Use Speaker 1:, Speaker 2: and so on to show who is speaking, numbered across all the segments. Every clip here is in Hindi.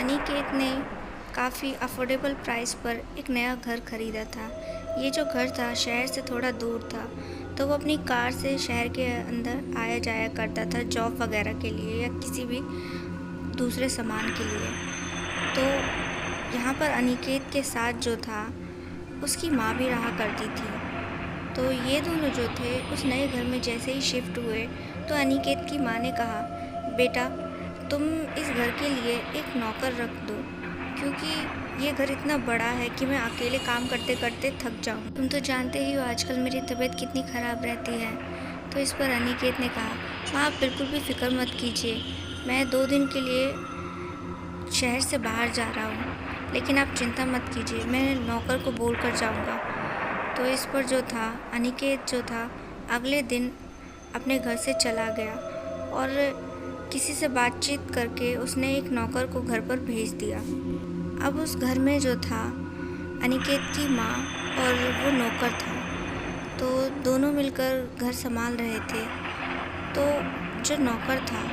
Speaker 1: अनिकेत ने काफ़ी अफोर्डेबल प्राइस पर एक नया घर खरीदा था। ये जो घर था शहर से थोड़ा दूर था, तो वो अपनी कार से शहर के अंदर आया जाया करता था जॉब वगैरह के लिए या किसी भी दूसरे सामान के लिए। तो यहाँ पर अनिकेत के साथ जो था उसकी माँ भी रहा करती थी। तो ये दोनों जो थे उस नए घर में जैसे ही शिफ्ट हुए तो अनिकेत की माँ ने कहा, बेटा तुम इस घर के लिए एक नौकर रख दो, क्योंकि ये घर इतना बड़ा है कि मैं अकेले काम करते करते थक जाऊँ। तुम तो जानते ही हो आजकल मेरी तबीयत कितनी ख़राब रहती है। तो इस पर अनिकेत ने कहा, माँ आप बिल्कुल भी फ़िक्र मत कीजिए, मैं 2 दिन के लिए शहर से बाहर जा रहा हूँ, लेकिन आप चिंता मत कीजिए, मैं नौकर को बोल कर जाऊँगा। तो इस पर जो था अनिकेत जो था अगले दिन अपने घर से चला गया और किसी से बातचीत करके उसने एक नौकर को घर पर भेज दिया। अब उस घर में जो था अनिकेत की माँ और वो नौकर था, तो दोनों मिलकर घर संभाल रहे थे। तो जो नौकर था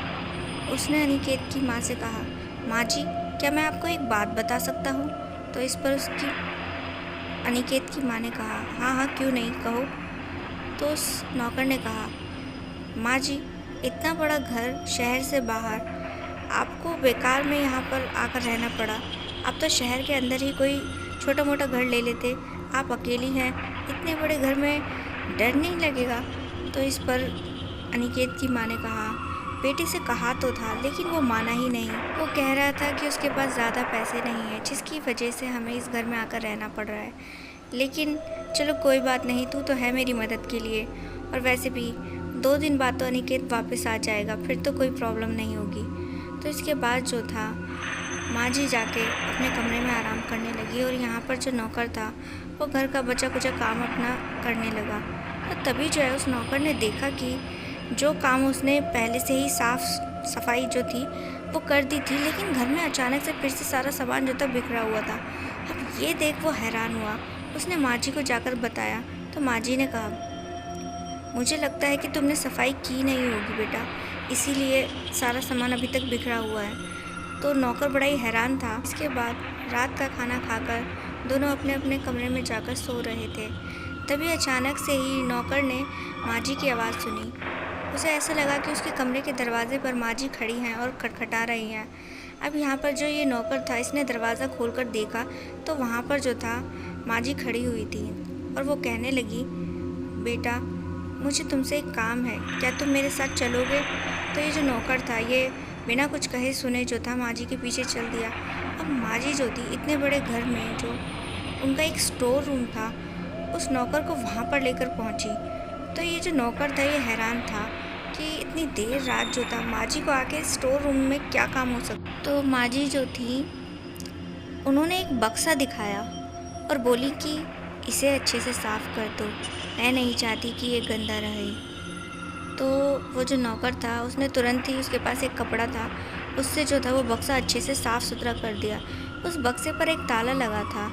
Speaker 1: उसने अनिकेत की माँ से कहा, माँ जी क्या मैं आपको एक बात बता सकता हूँ? तो इस पर उसकी अनिकेत की माँ ने कहा, हाँ हाँ क्यों नहीं, कहो। तो उस नौकर ने कहा, माँ जी इतना बड़ा घर शहर से बाहर, आपको बेकार में यहाँ पर आकर रहना पड़ा। आप तो शहर के अंदर ही कोई छोटा मोटा घर ले लेते, आप अकेली हैं, इतने बड़े घर में डर नहीं लगेगा? तो इस पर अनिकेत की माँ ने कहा, बेटी से कहा तो था लेकिन वो माना ही नहीं। वो कह रहा था कि उसके पास ज़्यादा पैसे नहीं हैं, जिसकी वजह से हमें इस घर में आकर रहना पड़ रहा है। लेकिन चलो कोई बात नहीं, तू तो है मेरी मदद के लिए, और वैसे भी 2 दिन बाद तो अनिकेत वापस आ जाएगा, फिर तो कोई प्रॉब्लम नहीं होगी। तो इसके बाद जो था माँ जी जाके अपने कमरे में आराम करने लगी और यहाँ पर जो नौकर था वो घर का बचा कुचा काम अपना करने लगा। और तभी जो है उस नौकर ने देखा कि जो काम उसने पहले से ही साफ़ सफाई जो थी वो कर दी थी, लेकिन घर में अचानक से फिर से सारा सामान जो था बिखरा हुआ था। अब ये देख वो हैरान हुआ, उसने माँ जी को जाकर बताया। तो माँ जी ने कहा, मुझे लगता है कि तुमने सफाई की नहीं होगी बेटा, इसीलिए सारा सामान अभी तक बिखरा हुआ है। तो नौकर बड़ा ही हैरान था। इसके बाद रात का खाना खाकर दोनों अपने अपने कमरे में जाकर सो रहे थे। तभी अचानक से ही नौकर ने माँ जी की आवाज़ सुनी। उसे ऐसा लगा कि उसके कमरे के दरवाजे पर माँ जी खड़ी हैं और खटखटा रही हैं। अब यहाँ पर जो ये नौकर था इसने दरवाज़ा खोलकर देखा तो वहाँ पर जो था माँ जी खड़ी हुई थी और वो कहने लगी, बेटा मुझे तुमसे एक काम है, क्या तुम मेरे साथ चलोगे? तो ये जो नौकर था ये बिना कुछ कहे सुने जो था माँ जी के पीछे चल दिया। अब माँ जी जो थी इतने बड़े घर में जो उनका एक स्टोर रूम था, उस नौकर को वहाँ पर लेकर पहुँची। तो ये जो नौकर था ये हैरान था कि इतनी देर रात जो था माँ जी को आके स्टोर रूम में क्या काम हो सकता। तो माँ जी जो थी उन्होंने एक बक्सा दिखाया और बोली कि इसे अच्छे से साफ़ कर दो, मैं नहीं चाहती कि ये गंदा रहे। तो वो जो नौकर था उसने तुरंत ही, उसके पास एक कपड़ा था, उससे जो था वो बक्सा अच्छे से साफ़ सुथरा कर दिया। उस बक्से पर एक ताला लगा था।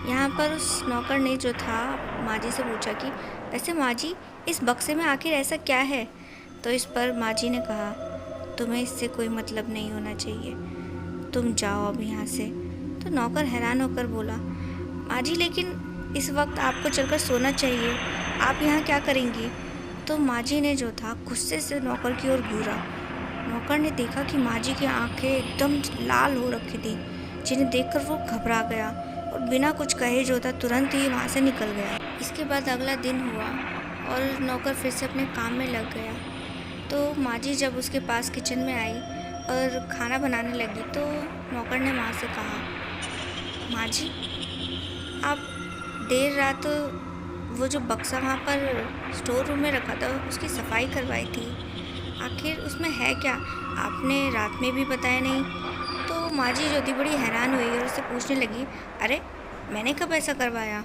Speaker 1: यहाँ पर उस नौकर ने जो था माँ जी से पूछा कि वैसे माँ जी इस बक्से में आखिर ऐसा क्या है? तो इस पर माँ जी ने कहा, तुम्हें इससे कोई मतलब नहीं होना चाहिए, तुम जाओ अब यहाँ से। तो नौकर हैरान होकर बोला, माँ जी लेकिन इस वक्त आपको चलकर सोना चाहिए, आप यहाँ क्या करेंगी? तो माँ जी ने जो था गुस्से से नौकर की ओर घूरा। नौकर ने देखा कि माँ जी की आंखें एकदम लाल हो रखी थी, जिन्हें देखकर वो घबरा गया और बिना कुछ कहे जो था तुरंत ही वहाँ से निकल गया। इसके बाद अगला दिन हुआ और नौकर फिर से अपने काम में लग गया। तो माँ जी जब उसके पास किचन में आई और खाना बनाने लगी तो नौकर ने माँ से कहा, माँ जी आप देर रात वो जो बक्सा वहाँ पर स्टोर रूम में रखा था उसकी सफाई करवाई थी, आखिर उसमें है क्या? आपने रात में भी बताया नहीं। तो माँ जी जो थी बड़ी हैरान हुई और उससे पूछने लगी, अरे मैंने कब ऐसा करवाया?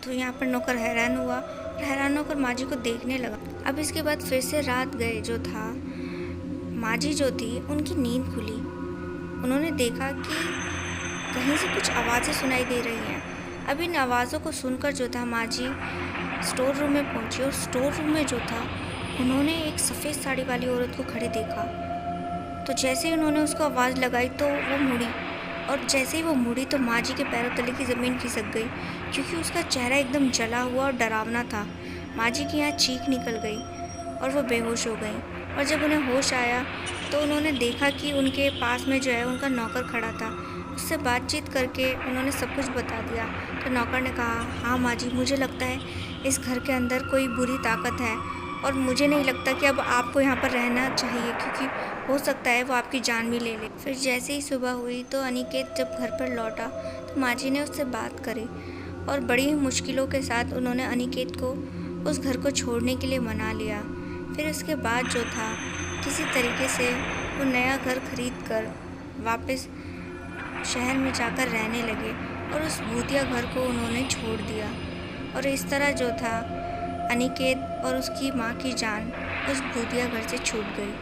Speaker 1: तो यहाँ पर नौकर हैरान हुआ और हैरान होकर माँ जी को देखने लगा। अब इसके बाद फिर से रात गए जो था माँ जी जो थी उनकी नींद खुली। उन्होंने देखा कि कहीं से कुछ आवाज़ें सुनाई दे रही हैं। अब इन आवाज़ों को सुनकर जो था माँ जी स्टोर रूम में पहुंची और स्टोर रूम में जो था उन्होंने एक सफ़ेद साड़ी वाली औरत को खड़े देखा। तो जैसे ही उन्होंने उसको आवाज़ लगाई तो वो मुड़ी और जैसे ही वो मुड़ी तो माँ जी के पैरों तले की ज़मीन खिसक गई, क्योंकि उसका चेहरा एकदम जला हुआ और डरावना था। माँ जी की यहाँ चीख निकल गई और वो बेहोश हो गईं। और जब उन्हें होश आया तो उन्होंने देखा कि उनके पास में जो है उनका नौकर खड़ा था। उससे बातचीत करके उन्होंने सब कुछ बता दिया। तो नौकर ने कहा, हाँ माँ जी, मुझे लगता है इस घर के अंदर कोई बुरी ताकत है और मुझे नहीं लगता कि अब आपको यहाँ पर रहना चाहिए, क्योंकि हो सकता है वो आपकी जान भी ले ले। फिर जैसे ही सुबह हुई तो अनिकेत जब घर पर लौटा तो माँ जी ने उससे बात करी और बड़ी ही मुश्किलों के साथ उन्होंने अनिकेत को उस घर को छोड़ने के लिए मना लिया। फिर उसके बाद जो था, किसी तरीके से वो नया घर खरीद कर वापस शहर में जाकर रहने लगे और उस भूतिया घर को उन्होंने छोड़ दिया। और इस तरह जो था, अनिकेत और उसकी माँ की जान उस भूतिया घर से छूट गई।